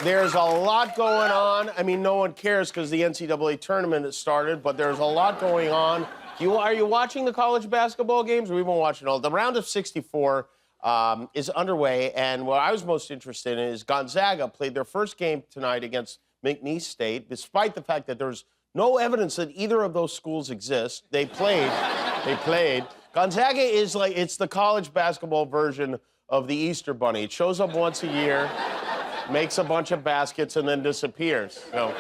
There's a lot going on. I mean, no one cares because the NCAA tournament has started, but there's a lot going on. Are you watching the college basketball games? We've been watching all. The round of 64 is underway, and what I was most interested in is Gonzaga played their first game tonight against McNeese State, despite the fact that there's no evidence that either of those schools exist. They played. They played. Gonzaga is like, it's the college basketball version of the Easter Bunny. It shows up once a year, makes a bunch of baskets, and then disappears. So,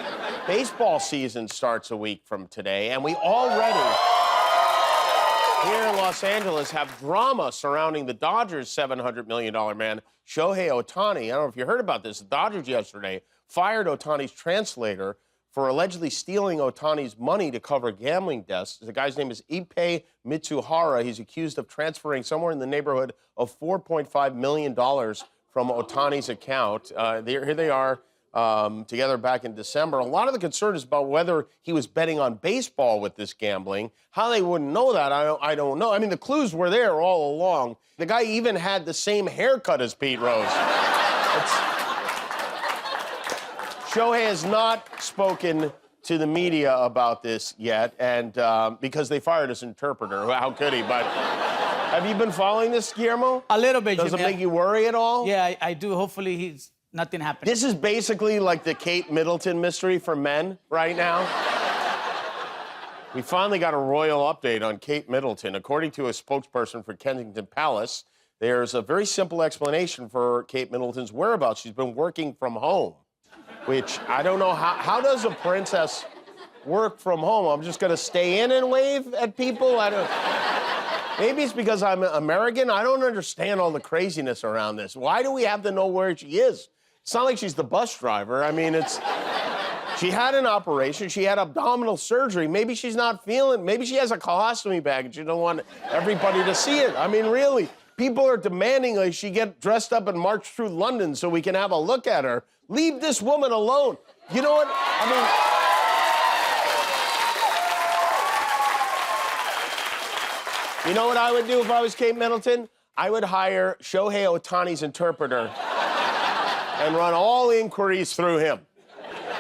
baseball season starts a week from today, and we already, here in Los Angeles, have drama surrounding the Dodgers' $700 million man, Shohei Ohtani. I don't know if you heard about this. The Dodgers yesterday fired Ohtani's translator for allegedly stealing Ohtani's money to cover gambling debts. The guy's name is Ippei Mitsuhara. He's accused of transferring somewhere in the neighborhood of $4.5 million from Ohtani's account. Here they are together back in December. A lot of the concern is about whether he was betting on baseball with this gambling. How they wouldn't know that, I don't know. I mean, the clues were there all along. The guy even had the same haircut as Pete Rose. Shohei has not spoken to the media about this yet, and because they fired his interpreter. How could he? But have you been following this, Guillermo? A little bit. Does it make you worry at all? Yeah, I do. Hopefully nothing happens. This is basically like the Kate Middleton mystery for men right now. We finally got a royal update on Kate Middleton. According to a spokesperson for Kensington Palace, there's a very simple explanation for Kate Middleton's whereabouts. She's been working from home, which I don't know. How does a princess work from home? I'm just going to stay in and wave at people? Maybe it's because I'm American. I don't understand all the craziness around this. Why do we have to know where she is? It's not like she's the bus driver. I mean, she had an operation. She had abdominal surgery. Maybe she's not feeling. Maybe she has a colostomy bag and she don't want everybody to see it. I mean, really, people are demanding like she get dressed up and march through London so we can have a look at her. Leave this woman alone. You know what? I mean, you know what I would do if I was Kate Middleton? I would hire Shohei Ohtani's interpreter and run all inquiries through him.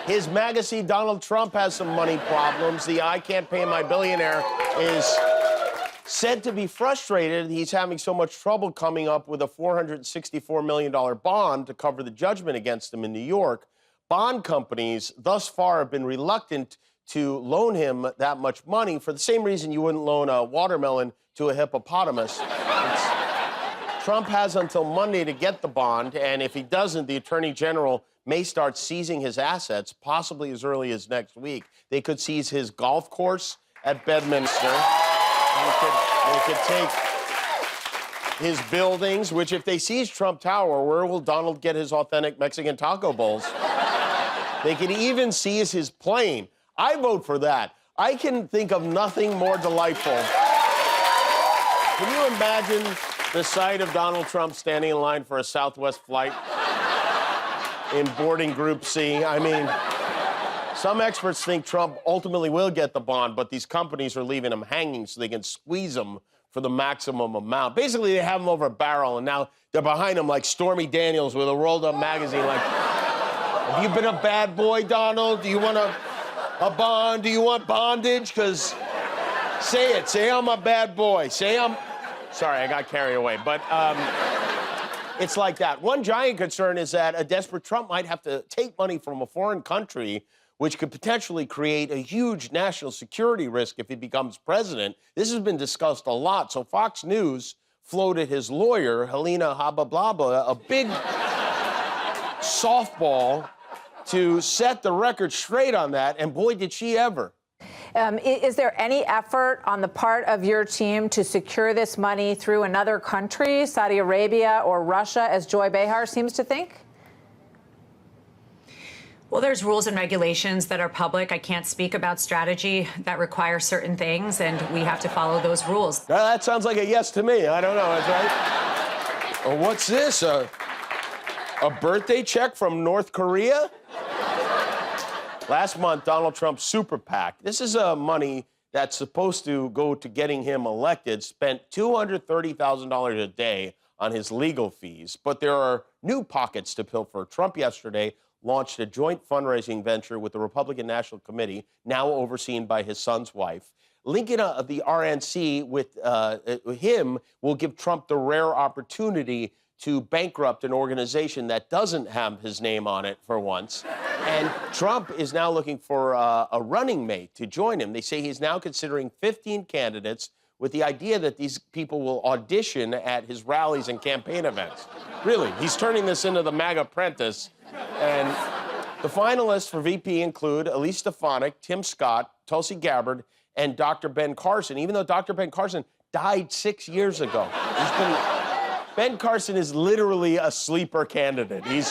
His magazine, Donald Trump, has some money problems. The I Can't Pay My Billionaire is said to be frustrated. He's having so much trouble coming up with a $464 million bond to cover the judgment against him in New York. Bond companies thus far have been reluctant to loan him that much money for the same reason you wouldn't loan a watermelon to a hippopotamus. Trump has until Monday to get the bond, and if he doesn't, the Attorney General may start seizing his assets, possibly as early as next week. They could seize his golf course at Bedminster. They could take his buildings, which if they seize Trump Tower, where will Donald get his authentic Mexican taco bowls? They could even seize his plane. I vote for that. I can think of nothing more delightful. Can you imagine the sight of Donald Trump standing in line for a Southwest flight in boarding Group C? I mean, some experts think Trump ultimately will get the bond, but these companies are leaving him hanging so they can squeeze him for the maximum amount. Basically, they have him over a barrel, and now they're behind him like Stormy Daniels with a rolled-up magazine like, have you been a bad boy, Donald? Do you want a bond? Do you want bondage? Because say it. Say I'm a bad boy. Say I'm... Sorry, I got carried away. But it's like that. One giant concern is that a desperate Trump might have to take money from a foreign country, which could potentially create a huge national security risk if he becomes president. This has been discussed a lot. So Fox News floated his lawyer, Helena Habablaba, a big softball to set the record straight on that, and boy, did she ever. Is there any effort on the part of your team to secure this money through another country, Saudi Arabia or Russia, as Joy Behar seems to think? Well, there's rules and regulations that are public. I can't speak about strategy that require certain things, and we have to follow those rules. That sounds like a yes to me. I don't know. That's right. Oh, what's this? A birthday check from North Korea? Last month, Donald Trump's super PAC, this is money that's supposed to go to getting him elected, spent $230,000 a day on his legal fees. But there are new pockets to fill for. Trump yesterday launched a joint fundraising venture with the Republican National Committee, now overseen by his son's wife. Linking the RNC with him will give Trump the rare opportunity to bankrupt an organization that doesn't have his name on it for once. And Trump is now looking for a running mate to join him. They say he's now considering 15 candidates with the idea that these people will audition at his rallies and campaign events. Really, he's turning this into the MAGA Apprentice. And the finalists for VP include Elise Stefanik, Tim Scott, Tulsi Gabbard, and Dr. Ben Carson, even though Dr. Ben Carson died 6 years ago. Ben Carson is literally a sleeper candidate. Can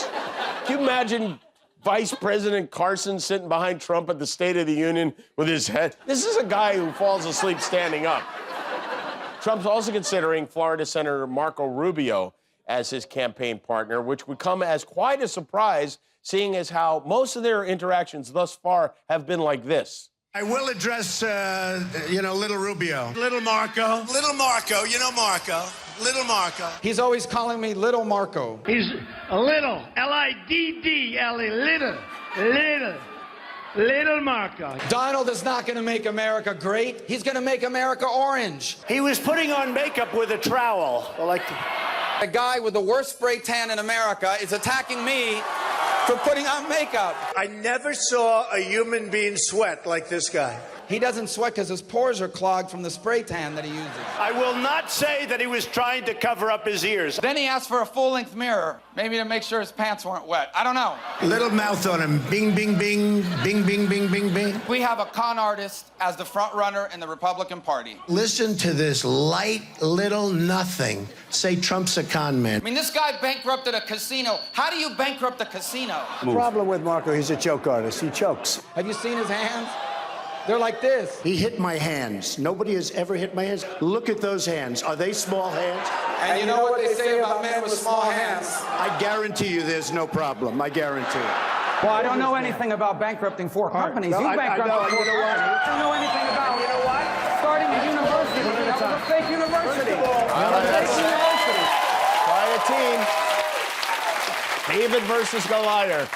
you imagine Vice President Carson sitting behind Trump at the State of the Union with his head? This is a guy who falls asleep standing up. Trump's also considering Florida Senator Marco Rubio as his campaign partner, which would come as quite a surprise, seeing as how most of their interactions thus far have been like this. I will address, little Rubio. Little Marco. Little Marco, you know Marco. Little Marco. He's always calling me Little Marco. He's a little, L-I-D-D-L-E, little Marco. Donald is not going to make America great. He's going to make America orange. He was putting on makeup with a trowel. A guy with the worst spray tan in America is attacking me for putting on makeup. I never saw a human being sweat like this guy. He doesn't sweat because his pores are clogged from the spray tan that he uses. I will not say that he was trying to cover up his ears. Then he asked for a full-length mirror, maybe to make sure his pants weren't wet. I don't know. Little mouth on him. Bing, bing, bing. Bing, bing, bing, bing, bing. We have a con artist as the front runner in the Republican Party. Listen to this light little nothing say Trump's a con man. I mean, this guy bankrupted a casino. How do you bankrupt a casino? The problem with Marco, he's a joke artist. He chokes. Have you seen his hands? They're like this. He hit my hands. Nobody has ever hit my hands. Look at those hands. Are they small hands? And you know what they say about men with small hands? I guarantee you there's no problem. I guarantee it. Well, I don't know anything about bankrupting four companies. No, You I bankrupted know, four you know what? companies. I don't know anything about, you know what? Starting a university. That was a fake university. Quiet team. David versus Goliath.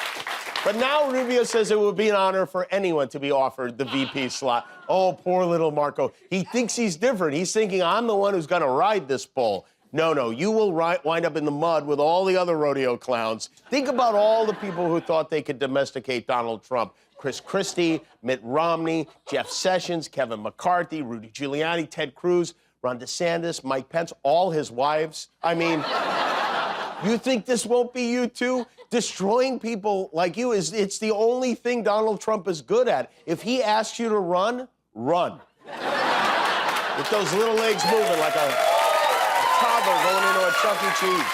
But now Rubio says it would be an honor for anyone to be offered the VP slot. Oh, poor little Marco. He thinks he's different. He's thinking, I'm the one who's going to ride this bull. No, you will wind up in the mud with all the other rodeo clowns. Think about all the people who thought they could domesticate Donald Trump. Chris Christie, Mitt Romney, Jeff Sessions, Kevin McCarthy, Rudy Giuliani, Ted Cruz, Ron DeSantis, Mike Pence, all his wives. I mean, you think this won't be you too? Destroying people like you it's the only thing Donald Trump is good at. If he asks you to run, run. With those little legs moving like a toddler going into a Chuck E. Cheese.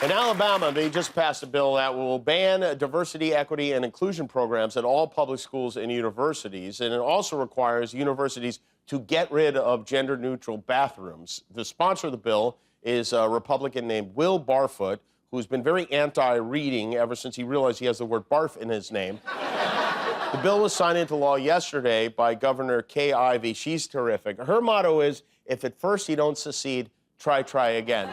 In Alabama, they just passed a bill that will ban diversity, equity, and inclusion programs at all public schools and universities. And it also requires universities to get rid of gender-neutral bathrooms. The sponsor of the bill is a Republican named Will Barfoot, who's been very anti-reading ever since he realized he has the word barf in his name. The bill was signed into law yesterday by Governor Kay Ivey. She's terrific. Her motto is, if at first you don't succeed, try again.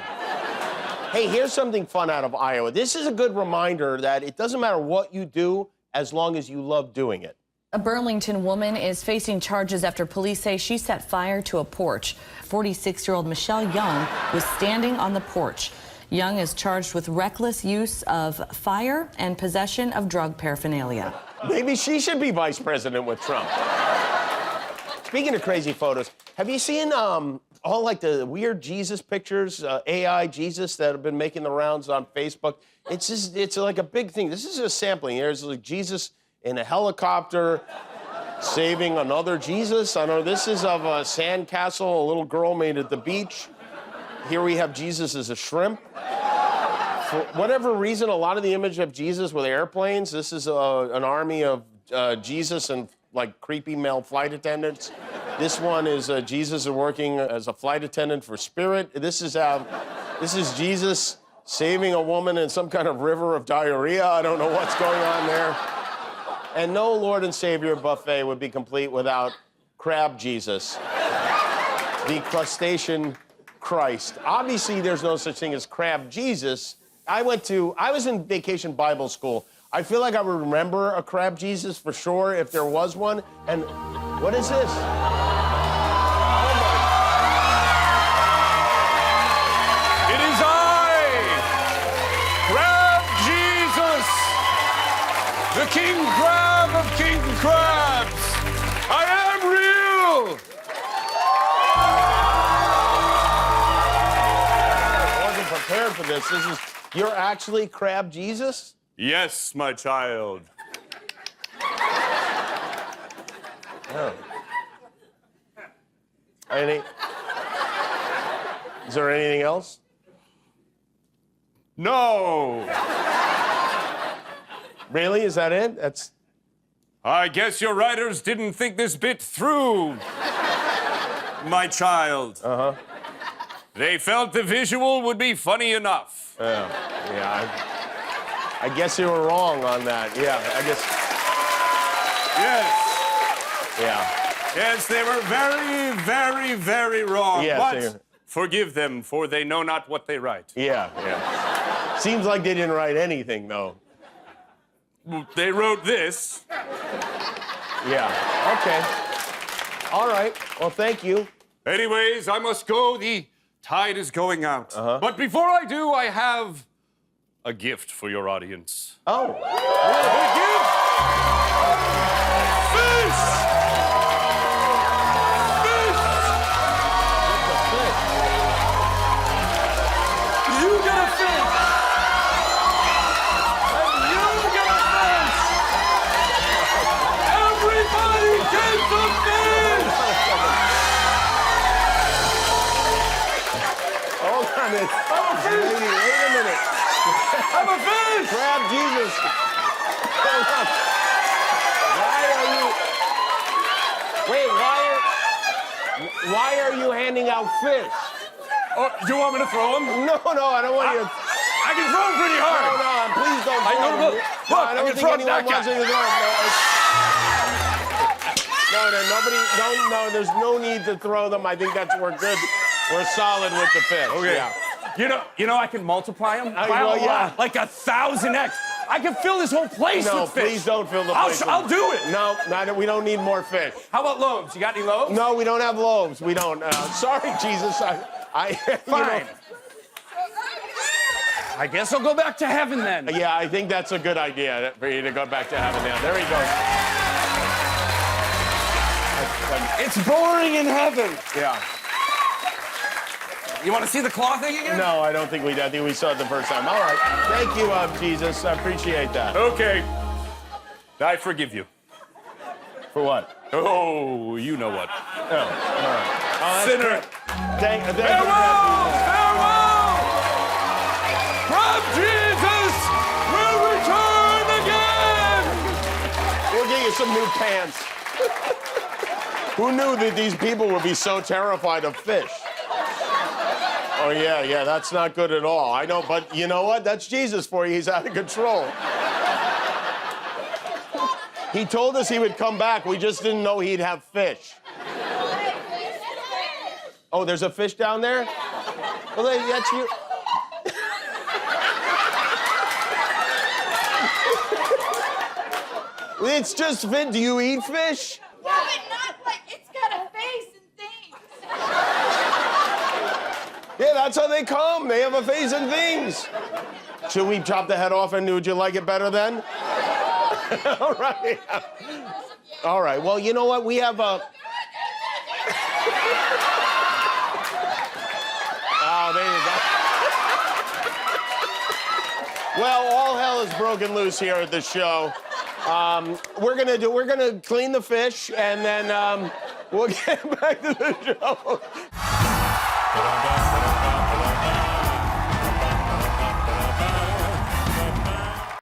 Hey, here's something fun out of Iowa. This is a good reminder that it doesn't matter what you do as long as you love doing it. A Burlington woman is facing charges after police say she set fire to a porch. 46-year-old Michelle Young was standing on the porch. Young is charged with reckless use of fire and possession of drug paraphernalia. Maybe she should be vice president with Trump. Speaking of crazy photos, have you seen all like the weird Jesus pictures, AI Jesus that have been making the rounds on Facebook? It's like a big thing. This is a sampling. There's like Jesus in a helicopter saving another Jesus. I know this is of a sandcastle, a little girl made at the beach. Here we have Jesus as a shrimp. For whatever reason, a lot of the image of Jesus with airplanes. This is an army of Jesus and like creepy male flight attendants. This one is Jesus working as a flight attendant for Spirit. This is Jesus saving a woman in some kind of river of diarrhea. I don't know what's going on there. And no Lord and Savior buffet would be complete without Crab Jesus, the crustacean Christ. Obviously, there's no such thing as Crab Jesus, I was in vacation Bible school. I feel like I would remember a crab Jesus for sure if there was one. And what is this? It is I, Crab Jesus, the king crab of king crabs. I am real. I wasn't prepared for this. You're actually Crab Jesus? Yes, my child. Oh. Is there anything else? No. Really? Is that it? That's. I guess your writers didn't think this bit through, my child. Uh-huh. They felt the visual would be funny enough. Yeah. I guess you were wrong on that. Yeah, I guess. Yes. Yeah. Yes, they were very, very, very wrong. Yes, But forgive them, for they know not what they write. Yeah. Seems like they didn't write anything, though. They wrote this. Yeah. Okay. All right. Well, thank you. Anyways, I must go. The tide is going out. Uh-huh. But before I do, I have a gift for your audience. Oh. A gift? Fish! Fish! You get a fish! And you get a fish! Everybody gets a fish! Hold on a minute. Wait a minute. I'm a fish! Crab Jesus. Hold on. Why are you handing out fish? Oh, do you want me to throw them? No, I don't want you to. I can throw them pretty hard. No, please don't throw them. Look, No, I I don't can think throw anyone that wants guy. you to throw them. No, there's no need to throw them. I think we're good. We're solid with the fish. Okay. Yeah. You know I can multiply them by well, a lot, like 1,000x. I can fill this whole place No, with fish. please don't fill the place. I'll do it. No, we don't need more fish. How about loaves? You got any loaves? No, we don't have loaves. We don't. Sorry, Jesus. Fine. I guess I'll go back to heaven then. Yeah, I think that's a good idea for you to go back to heaven now. There he goes. It's boring in heaven. Yeah. You want to see the claw thing again? No, I don't think we did. I think we saw it the first time. All right. Thank you, Jesus. I appreciate that. Okay. I forgive you. For what? Oh, you know what. Oh, all right. Oh, Sinner. Thank you. Farewell! Farewell! Crab Jesus will return again! We'll get you some new pants. Who knew that these people would be so terrified of fish? Oh, yeah, that's not good at all. I know, but you know what? That's Jesus for you. He's out of control. He told us he would come back. We just didn't know he'd have fish. Oh, there's a fish down there? Well, that's you. It's just fish. Do you eat fish? Yeah, but not like it's got a face and things. Yeah, that's how they come. They have a face and things. Should we chop the head off and would you like it better then? All right. All right. Well, you know what? We have a... Oh, there you go. Well, all hell is broken loose here at the show. We're gonna clean the fish and then we'll get back to the show.